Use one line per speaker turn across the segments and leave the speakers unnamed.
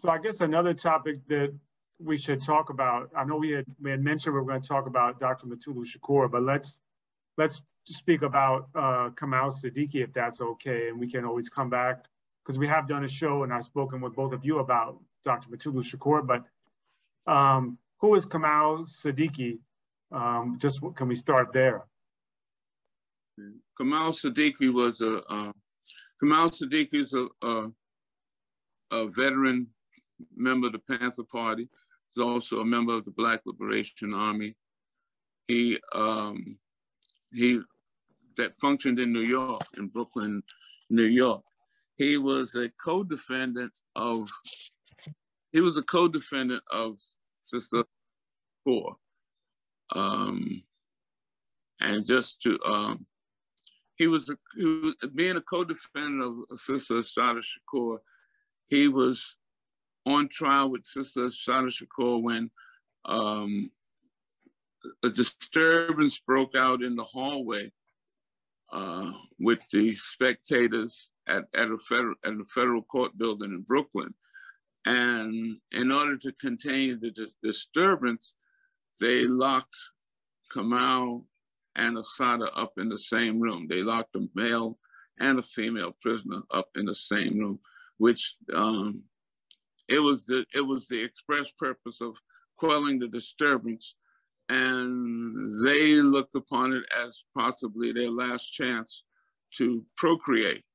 I guess another topic that we should talk about, I know we had mentioned we were going to talk about Dr. Mutulu Shakur, but let's speak about Kamal Siddiqui, if that's okay, and we can always come back, because we have done a show and I've spoken with both of you about Dr. Mutulu Shakur, but who is Kamal Siddiqui? Can we start there?
Kamal Siddiqui was Kamal Siddiqui is a veteran member of the Panther Party. He's also a member of the Black Liberation Army. He that functioned in New York, in Brooklyn, New York. He was a co-defendant of Sister Shakur. And just to he was being a co-defendant of Sister Shakur. He was on trial with Sister Shakur when a disturbance broke out in the hallway with the spectators at a federal court building in Brooklyn. And in order to contain the disturbance, they locked Camal and Asada up in the same room. They locked a male and a female prisoner up in the same room, which it was the express purpose of quelling the disturbance. And they looked upon it as possibly their last chance to procreate.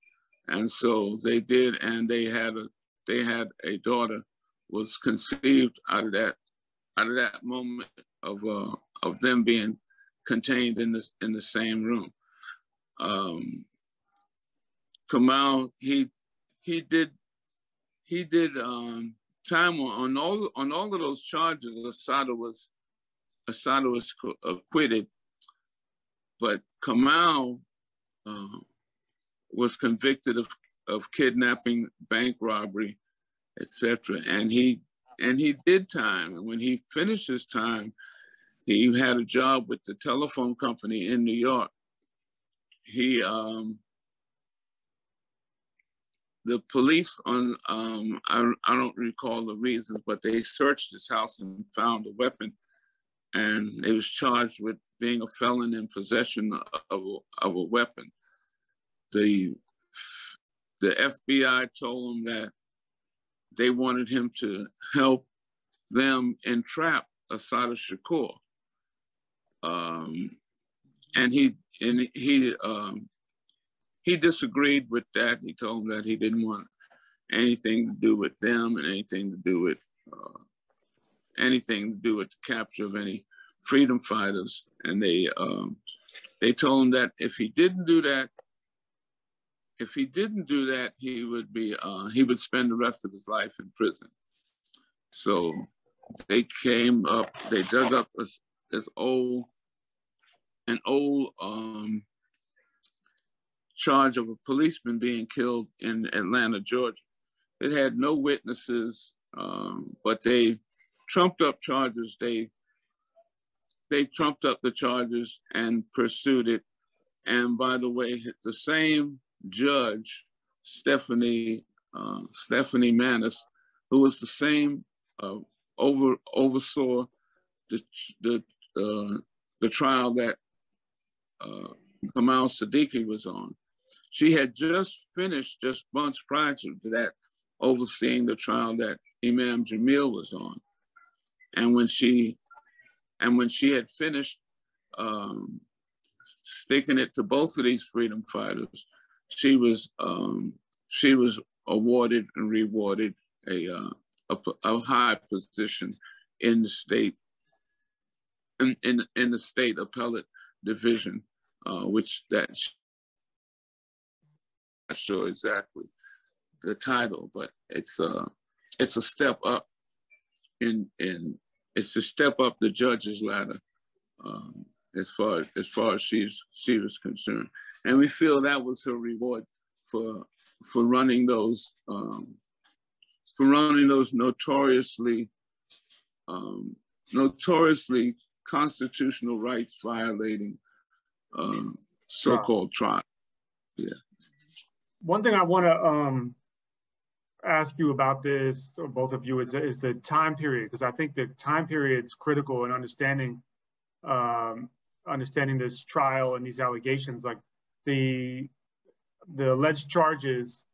And so they did, and they had a daughter was conceived out of that moment of them being contained in the same room. Camal, he did time on all of those charges. Asada was acquitted, but Camal was convicted of kidnapping, bank robbery, etc. And he did time. And when he finished his time, he had a job with the telephone company in New York. The police I don't recall the reasons, but they searched his house and found a weapon, and he was charged with being a felon in possession of a weapon. The FBI told him that they wanted him to help them entrap Asada Shakur. And he disagreed with that. He told them that he didn't want anything to do with them and anything to do with the capture of any freedom fighters. And they told him that if he didn't do that, he would spend the rest of his life in prison. So they dug up an old charge of a policeman being killed in Atlanta, Georgia. It had no witnesses, but they trumped up charges. They trumped up the charges and pursued it. And by the way, the same judge, Stephanie Manis, who was the same oversaw the trial that Kamal Siddiqui was on. She had just finished, just months prior to that, overseeing the trial that Imam Jamil was on. And when she had finished sticking it to both of these freedom fighters, she was awarded and rewarded a high position in the state in the state appellate division, which that not sure exactly the title, but it's a step up it's to step up the judge's ladder as far as she was concerned. And we feel that was her reward for running those notoriously constitutional rights violating so-called trials. Yeah.
One thing I want to ask you about this, or both of you, is the time period, because I think the time period is critical in understanding understanding this trial and these allegations. Like the alleged charges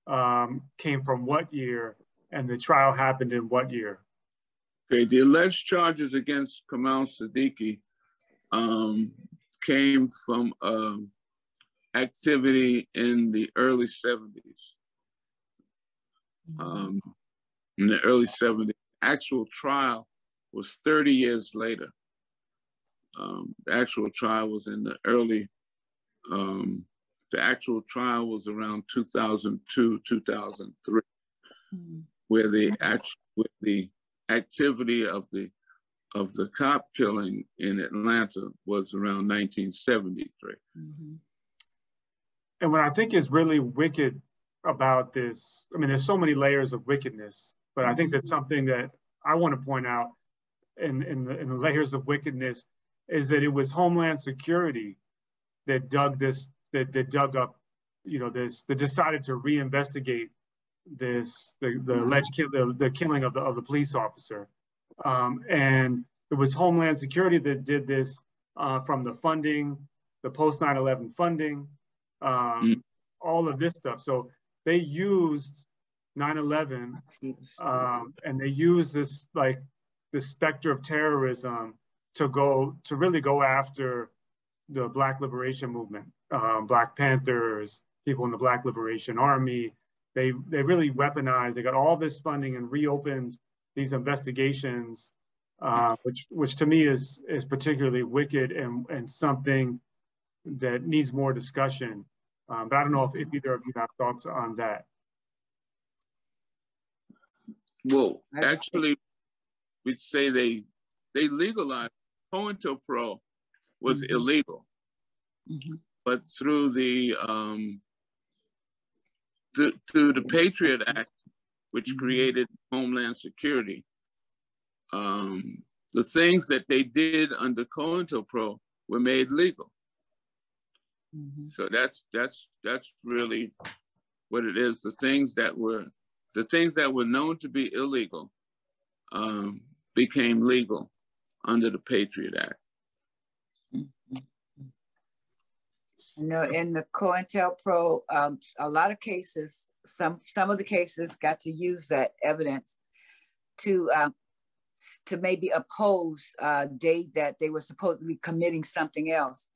came from what year, and the trial happened in what year?
Okay, the alleged charges against Camal Siddiqui came from activity in the early 70s. In the early 70s. Actual trial was 30 years later. The actual trial was in the early, the actual trial was around 2002, 2003, where the activity of the cop killing in Atlanta was around 1973.
And what I think is really wicked about this, I mean, there's so many layers of wickedness, but I think that's something that I want to point out in the layers of wickedness is that it was Homeland Security that dug this, that dug up, you know, this, that decided to reinvestigate this, the alleged the killing of the police officer. And it was Homeland Security that did this from the funding, the post 9/11 funding, all of this stuff. So they used 9/11 and they used this, like, the specter of terrorism to really go after the Black Liberation Movement, Black Panthers, people in the Black Liberation Army. They really weaponized, they got all this funding and reopened these investigations, which to me is particularly wicked and something that needs more discussion. But I don't know if either of you have thoughts on that.
Well, actually, we'd say they legalized. COINTELPRO was illegal, but through the Patriot Act, which created Homeland Security, the things that they did under COINTELPRO were made legal. So that's really what it is. The things that were known to be illegal became legal under the Patriot Act.
You know, in the COINTELPRO, a lot of cases, some of the cases got to use that evidence to maybe oppose that they were supposedly committing something else.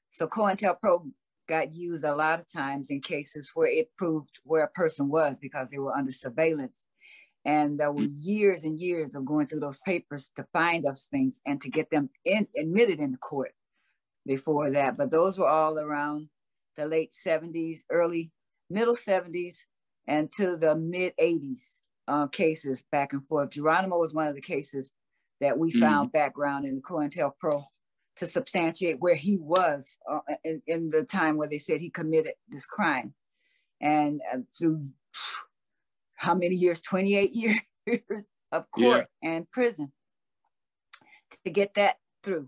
So COINTELPRO got used a lot of times in cases where it proved where a person was because they were under surveillance. And there were years and years of going through those papers to find those things and to get them admitted in the court before that. But those were all around the late 70s, middle 70s, and to the mid 80s cases back and forth. Geronimo was one of the cases that we found background in the COINTELPRO to substantiate where he was in the time where they said he committed this crime. And through how many years? 28 years of court and prison to get that through.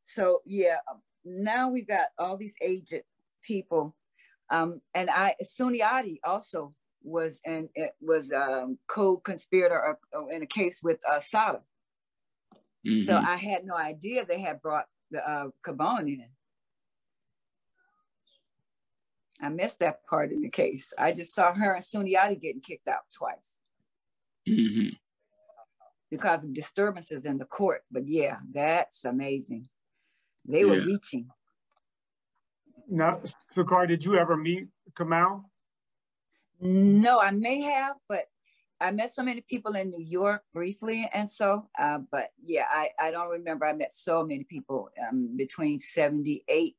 So yeah, now we've got all these aged people. And Sunni also was co-conspirator in a case with Sada. So I had no idea they had brought the Gabon in. I missed that part in the case. I just saw her and Sunni getting kicked out twice because of disturbances in the court. But yeah, that's amazing. They were reaching.
Now, Sukari, did you ever meet Camal?
No, I may have, but I met so many people in New York briefly, and so, but yeah, I don't remember. I met so many people between 78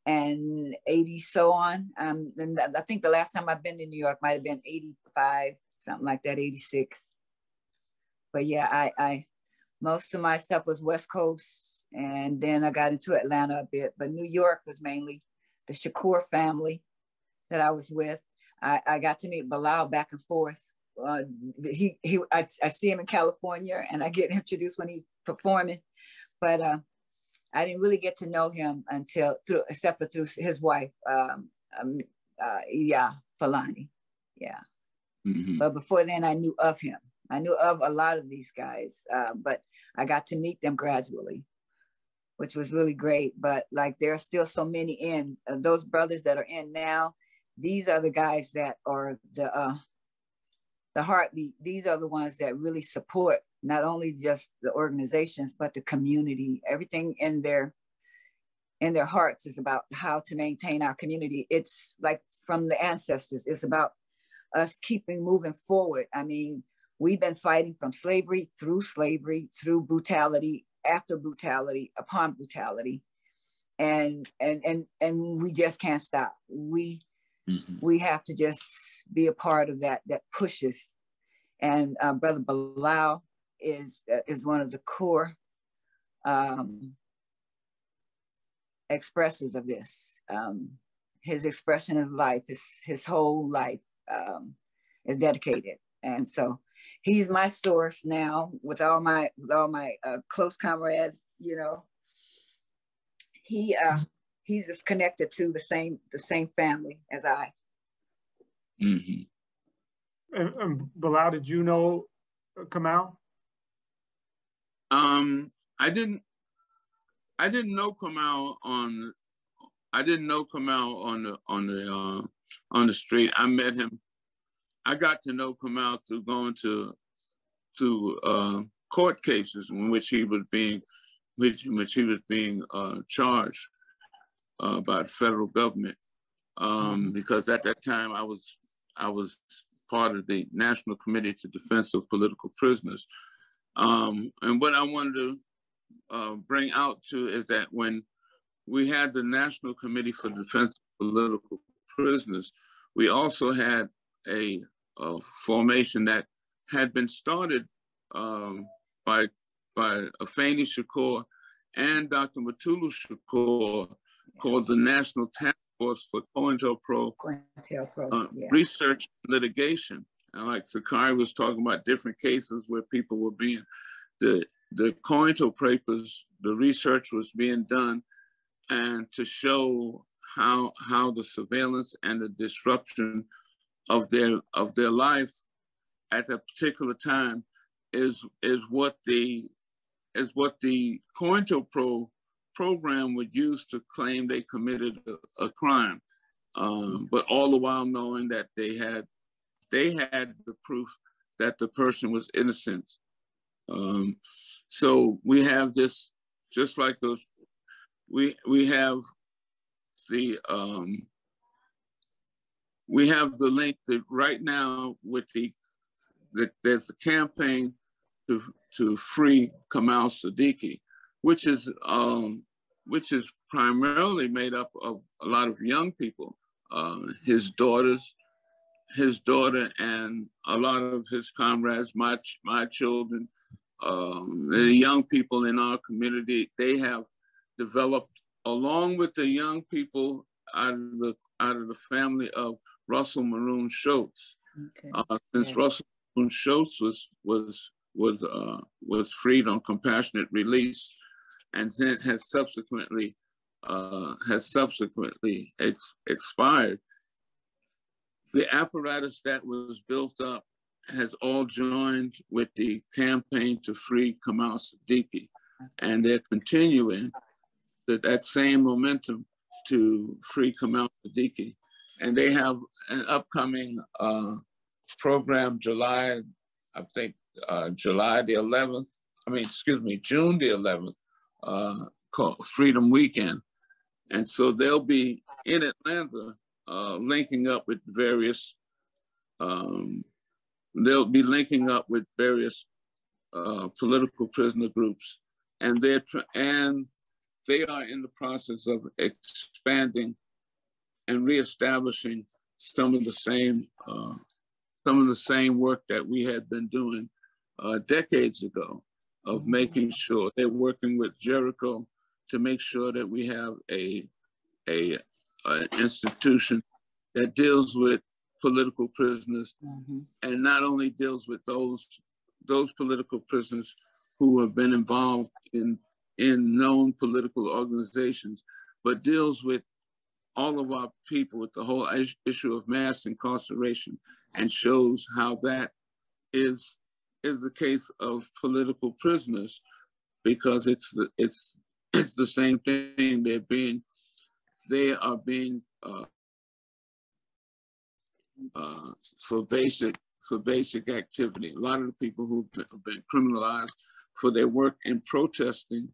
and 80, so on. And I think the last time I've been to New York might have been 85, something like that, 86. But yeah, I most of my stuff was West Coast, and then I got into Atlanta a bit, but New York was mainly the Shakur family that I was with. I got to meet Bilal back and forth. I see him in California and I get introduced when he's performing, but I didn't really get to know him except for through his wife, Falani. Yeah. But before then, I knew of him. I knew of a lot of these guys, but I got to meet them gradually, which was really great. But like, there are still so many in those brothers that are in now. These are the guys that are the heartbeat. These are the ones that really support not only just the organizations, but the community. Everything in their hearts is about how to maintain our community. It's like from the ancestors. It's about us keeping moving forward. I mean, we've been fighting from slavery, through brutality, after brutality, upon brutality, and we just can't stop. We have to just be a part of that pushes. And Brother Bilal is one of the core expressors of this. His expression of life, his whole life is dedicated, and so he's my source now with all my close comrades. You know, he's just connected to the same family as I.
And Bilal, did you know Camal?
I didn't know Camal on the street. I met him. I got to know Camal through going to court cases in which he was being charged by the federal government. Because at that time I was part of the National Committee to Defense of Political Prisoners. And what I wanted to bring out too is that when we had the National Committee for Defense of Political Prisoners, we also had a formation that had been started by Afeni Shakur and Dr. Mutulu Shakur, called the National Task Force for COINTELPRO Research and Litigation. And like Sukari was talking about different cases where people were being, the COINTELPRO papers, the research was being done, and to show how the surveillance and the disruption of their life at that particular time is what the COINTELPRO program would use to claim they committed a crime, but all the while knowing that they had the proof that the person was innocent. So we have this, just like those, we have the link that right now with there's a campaign to free Kamal Siddiqui, which is primarily made up of a lot of young people, his daughter and a lot of his comrades, my children, the young people in our community. They have developed, along with the young people out of the family of Russell Maroon Schultz. Since Russell Maroon Schultz was freed on compassionate release, and then has subsequently expired. The apparatus that was built up has all joined with the campaign to free Kamal Siddiqui, and they're continuing that same momentum to free Kamal Siddiqui. And they have an upcoming program, June the 11th, called Freedom Weekend. And so they'll be in Atlanta linking up with various political prisoner groups, and they are in the process of expanding and reestablishing some of the same work that we had been doing decades ago, of making sure they're working with Jericho to make sure that we have an institution that deals with political prisoners, and not only deals with those political prisoners who have been involved in known political organizations, but deals with all of our people with the whole issue of mass incarceration, and shows how that is the case of political prisoners, because it's the same thing. They are being for basic activity. A lot of the people who've been criminalized for their work in protesting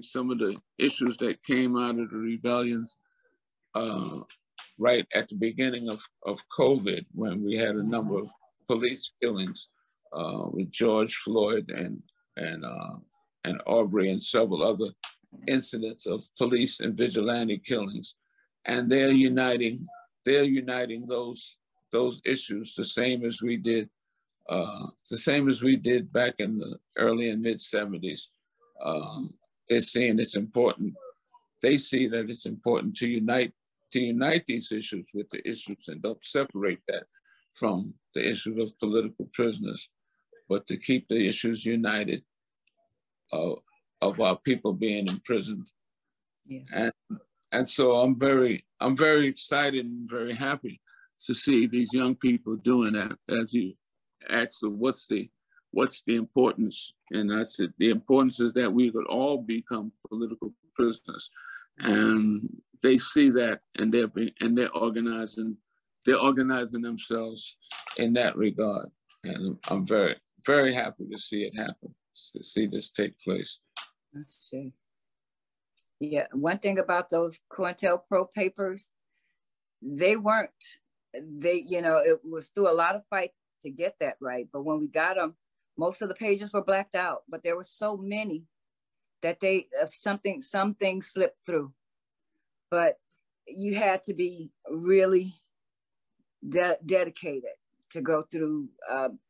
some of the issues that came out of the rebellions right at the beginning of COVID, when we had a number of police killings with George Floyd and Aubrey and several other incidents of police and vigilante killings, and they're uniting those issues the same as we did back in the early and mid 70s. They're saying it's important. They see that it's important to unite these issues with the issues, and don't separate that from the issue of political prisoners, but to keep the issues united of our people being imprisoned. Yeah. And so I'm very excited and very happy to see these young people doing that. As you asked, what's the importance? And I said the importance is that we could all become political prisoners, and they see that, and they're organizing themselves in that regard. And I'm very, very happy to see it happen, to see this take place.
Let's see. Yeah, one thing about those COINTELPRO papers, it was through a lot of fight to get that right. But when we got them, most of the pages were blacked out, but there were so many that some things slipped through. But you had to be really dedicated to go through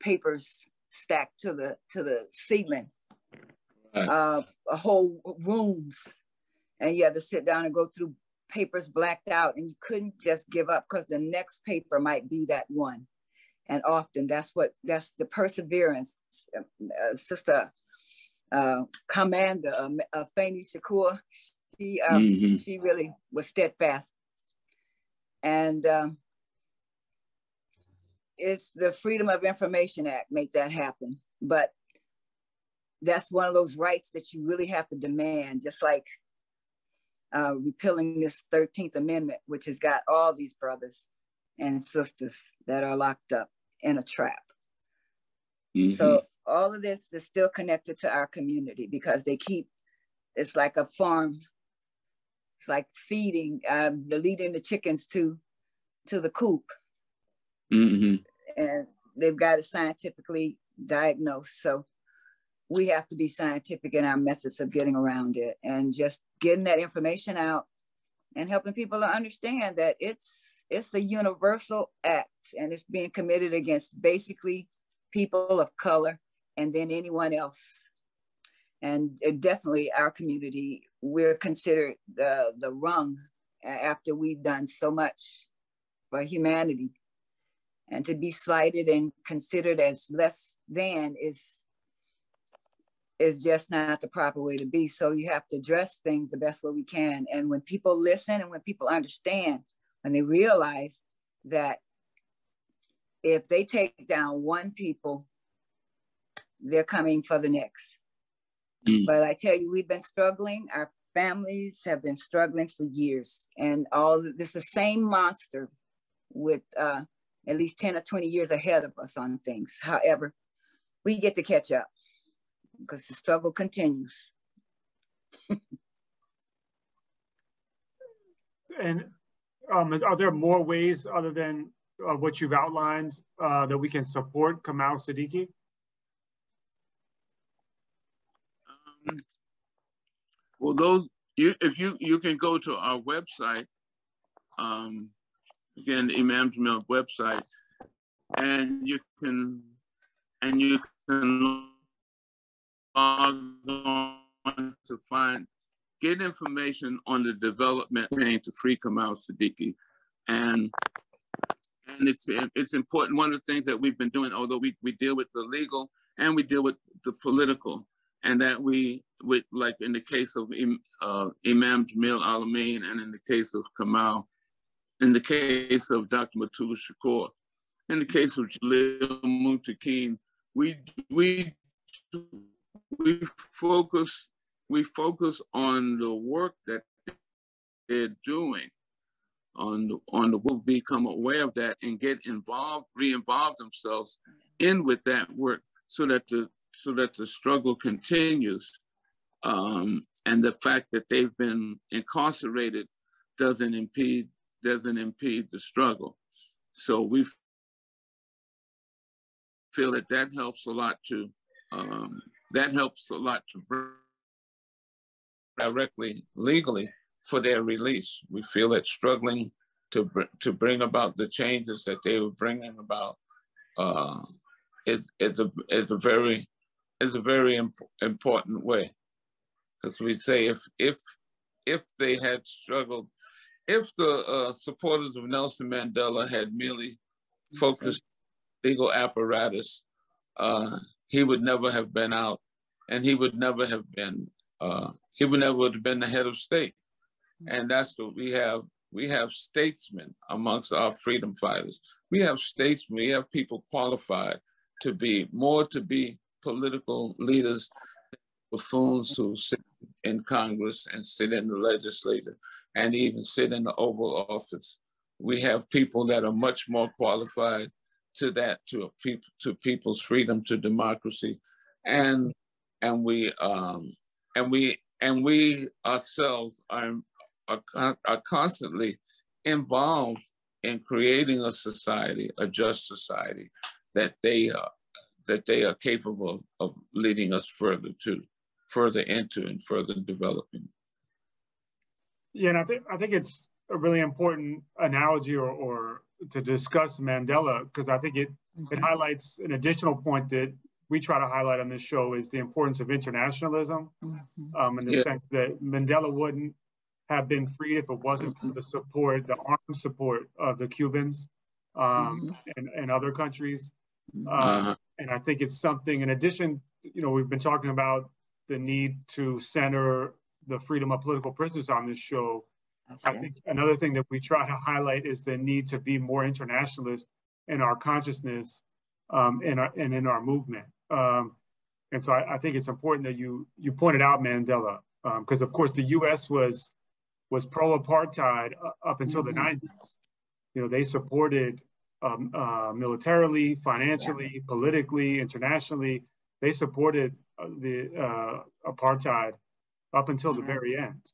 papers stacked to the ceiling, whole rooms, and you had to sit down and go through papers blacked out, and you couldn't just give up, because the next paper might be that one. And often that's the perseverance. Sister Commander Fanny Shakur, she really was steadfast. And it's the Freedom of Information Act make that happen. But that's one of those rights that you really have to demand, just like repealing this 13th Amendment, which has got all these brothers and sisters that are locked up in a trap. Mm-hmm. So all of this is still connected to our community, because it's like a farm. It's like feeding, leading the chickens to the coop. Mm-hmm. And they've got it scientifically diagnosed. So we have to be scientific in our methods of getting around it, and just getting that information out and helping people to understand that it's a universal act, and it's being committed against basically people of color and then anyone else. And definitely our community, we're considered the rung after we've done so much for humanity. And to be slighted and considered as less than is just not the proper way to be. So you have to address things the best way we can. And when people listen and when people understand, when they realize that if they take down one people, they're coming for the next. But I tell you, we've been struggling. Our families have been struggling for years. And this is the same monster with at least 10 or 20 years ahead of us on things. However, we get to catch up, because the struggle continues.
And are there more ways other than what you've outlined that we can support Camal Siddiqui?
Well, if you can go to our website, again, the Imam's Mill website, and you can log on to get information on the development to free Camal Siddiqui. And it's important. One of the things that we've been doing, although we deal with the legal and we deal with the political, and that we with, like in the case of Imam Jamil Alameen, and in the case of Kamal, in the case of Dr. Mutulu Shakur, in the case of Jalil Muntaqeen, we focus on the work that they're doing, on the will become aware of that and get involved, re-involve themselves in with that work, so that the struggle continues, and the fact that they've been incarcerated doesn't impede the struggle. So we feel that helps a lot to bring directly legally for their release. We feel that struggling to bring about the changes that they were bringing about is a very important way, because we say if they had struggled, if the supporters of Nelson Mandela had merely focused legal apparatus, he would never have been out, and he would never have been the head of state. And that's what we have. We have statesmen amongst our freedom fighters. We have statesmen. We have people qualified to be political leaders, buffoons who sit in Congress and sit in the legislature and even sit in the Oval Office. We have people that are much more qualified to that, to people's freedom, to democracy, and we ourselves are constantly involved in creating a society, a just society, that they are capable of leading us further into and further developing.
Yeah, and I think it's a really important analogy or to discuss Mandela, because I think it highlights an additional point that we try to highlight on this show, is the importance of internationalism, in the sense that Mandela wouldn't have been freed if it wasn't for the armed support of the Cubans and other countries. And I think it's something, in addition, we've been talking about the need to center the freedom of political prisoners on this show. I think another thing that we try to highlight is the need to be more internationalist in our consciousness and in our movement. And so I think it's important that you pointed out Mandela, because of course the U.S. was pro-apartheid up until the 90s. They supported militarily, financially, politically, internationally. They supported the apartheid up until the very end.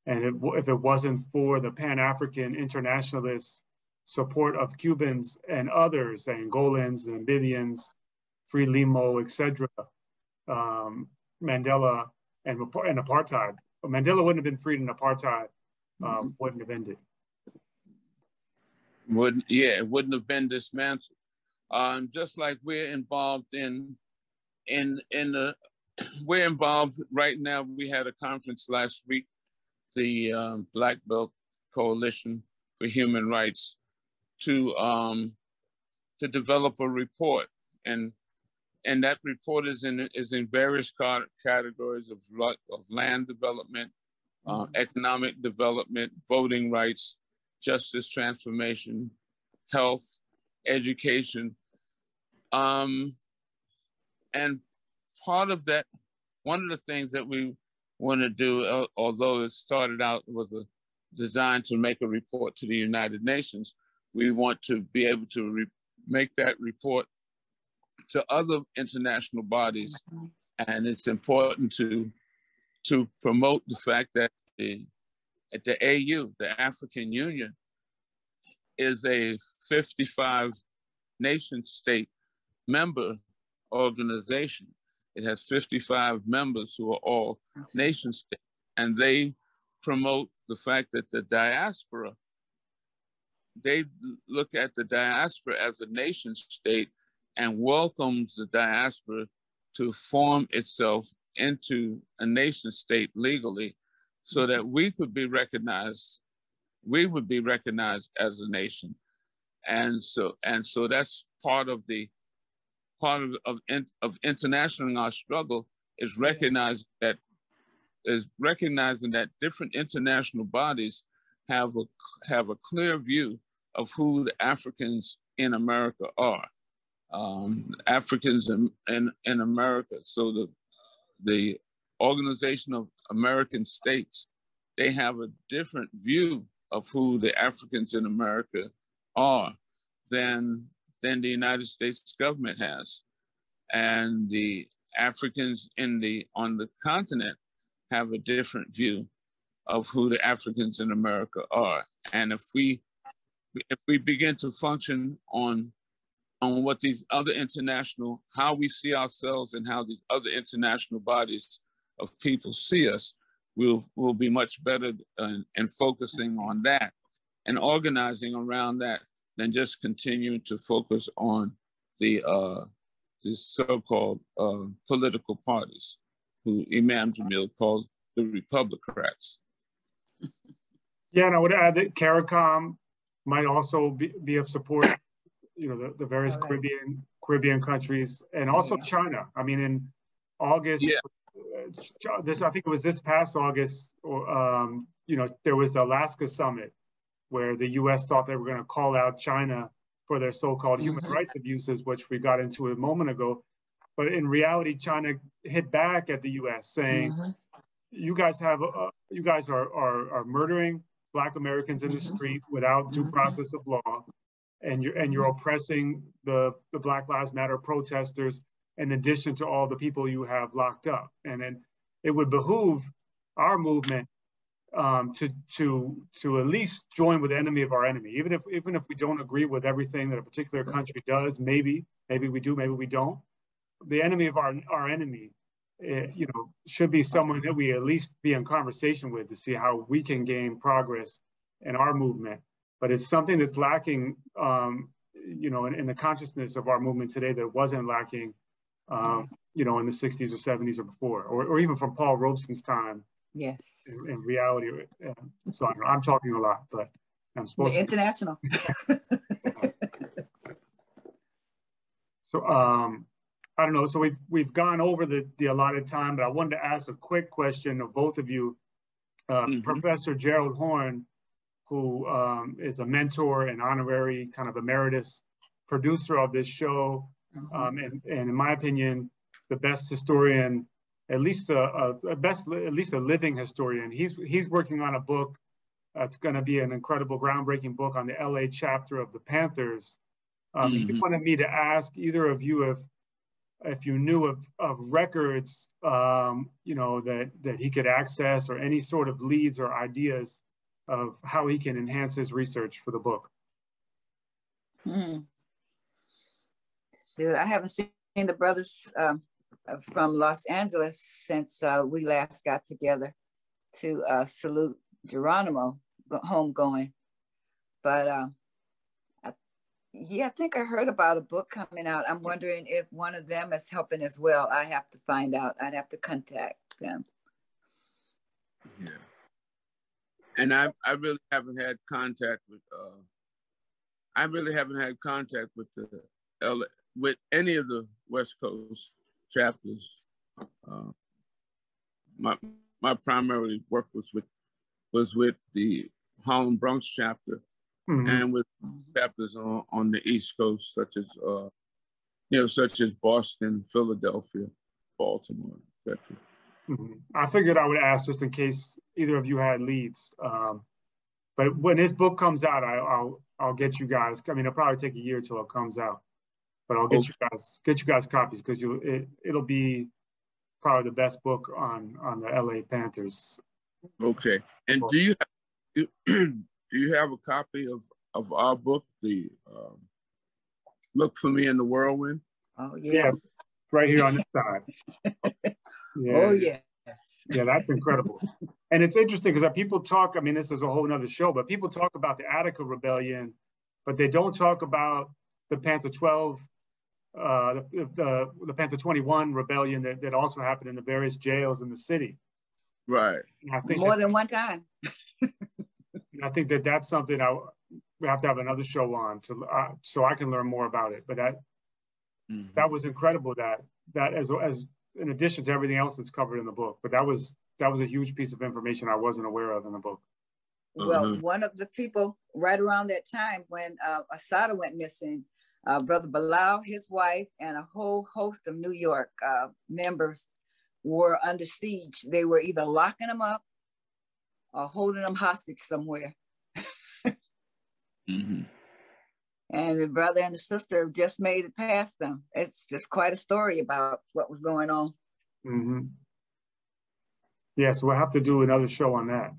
And if it wasn't for the Pan-African internationalist support of Cubans and others, Angolans, Namibians, Frelimo, etc., Mandela and apartheid. Mandela wouldn't have been freed, and apartheid wouldn't have ended.
It wouldn't have been dismantled. Just like we're involved we're involved right now. We had a conference last week, the Black Belt Coalition for Human Rights, to develop a report, and that report is in various categories of land development, economic development, voting rights, justice transformation, health, education, and part of that, one of the things that we want to do, although it started out with a design to make a report to the United Nations, we want to be able to make that report to other international bodies. And it's important to promote the fact that at the AU, the African Union, is a 55 nation state member organization. It has 55 members who are all nation states, and they promote the fact that the diaspora, they look at the diaspora as a nation state and welcomes the diaspora to form itself into a nation state legally, so that we could be recognized, we would be recognized as a nation. And so that's part of internationalizing our struggle, is recognizing that different international bodies have a clear view of who the Africans in America are. Africans in America. So the Organization of American States, they have a different view of who the Africans in America are than the United States government has. And the Africans on the continent have a different view of who the Africans in America are. And if we begin to function on what these other how we see ourselves and how these other international bodies of people see us, we'll be much better in focusing on that and organizing around that than just continuing to focus on the so-called political parties, who Imam Jamil calls the Republicrats.
Yeah, and I would add that CARICOM might also be of support, you know, the various Caribbean countries, and also China. I mean, in August, I think it was this past August, or you know, there was the Alaska summit where the U.S. thought they were going to call out China for their so-called human rights abuses, which we got into a moment ago. But in reality, China hit back at the U.S. saying, you guys are murdering Black Americans in the street without due process of law, and you're oppressing the Black Lives Matter protesters, in addition to all the people you have locked up. And then it would behoove our movement to at least join with the enemy of our enemy, even if we don't agree with everything that a particular country does. Maybe we do, maybe we don't. The enemy of our enemy, you know, should be someone that we at least be in conversation with to see how we can gain progress in our movement. But it's something that's lacking, you know, in the consciousness of our movement today that wasn't lacking, you know, in the 60s or 70s or before, or even from Paul Robeson's time.
Yes.
In reality. So I'm talking a lot, but I'm supposed to.
International.
So I don't know. So we've gone over the allotted time, but I wanted to ask a quick question of both of you. Professor Gerald Horne, who is a mentor and honorary kind of emeritus producer of this show, and in my opinion, the best historian, at least a living historian. He's working on a book that's going to be an incredible, groundbreaking book on the LA chapter of the Panthers. He wanted me to ask either of you if you knew of records, you know, that he could access, or any sort of leads or ideas of how he can enhance his research for the book.
Sure, I haven't seen the brothers from Los Angeles since we last got together to salute Geronimo homegoing. But yeah, I think I heard about a book coming out. I'm wondering if one of them is helping as well. I have to find out. I'd have to contact them.
Yeah. And I really haven't had contact with with any of the West Coast chapters. My primary work was with the Harlem Bronx chapter, and with chapters on the East Coast, such as Boston, Philadelphia, Baltimore, etc.
I figured I would ask just in case either of you had leads. But when his book comes out, I'll get you guys. I mean, it'll probably take a year till it comes out, but I'll get you guys copies, because it'll be probably the best book on the LA Panthers.
Okay. And do you have a copy of our book, the Look for Me in the Whirlwind?
Oh yes,
right here on this side. Yeah.
Oh yes.
Yeah, that's incredible. And it's interesting because people talk, I mean, this is a whole nother show, but people talk about the Attica Rebellion, but they don't talk about the Panther 12, the Panther 21 rebellion that also happened in the various jails in the city.
Right.
I think more than one time.
And I think that's something we have to have another show on so I can learn more about it. But that was incredible that as in addition to everything else that's covered in the book. But that was a huge piece of information I wasn't aware of in the book.
Well, one of the people right around that time when Assata went missing, Brother Bilal, his wife, and a whole host of New York members were under siege. They were either locking them up or holding them hostage somewhere.
Mm-hmm.
And the brother and the sister just made it past them. It's just quite a story about what was going on.
Mm-hmm. Yes, we'll have to do another show on that.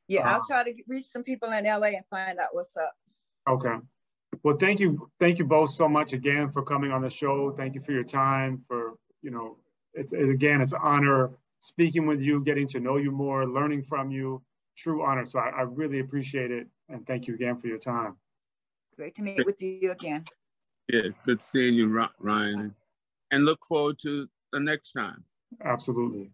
Yeah, I'll try to reach some people in LA and find out what's up.
Okay. Well, thank you both so much again for coming on the show. Thank you for your time. For, you know, again, it's an honor speaking with you, getting to know you more, learning from you. True honor. So I really appreciate it. And thank you again for your time.
Great to meet with you again.
Yeah, good seeing you, Ryan. And look forward to the next time.
Absolutely.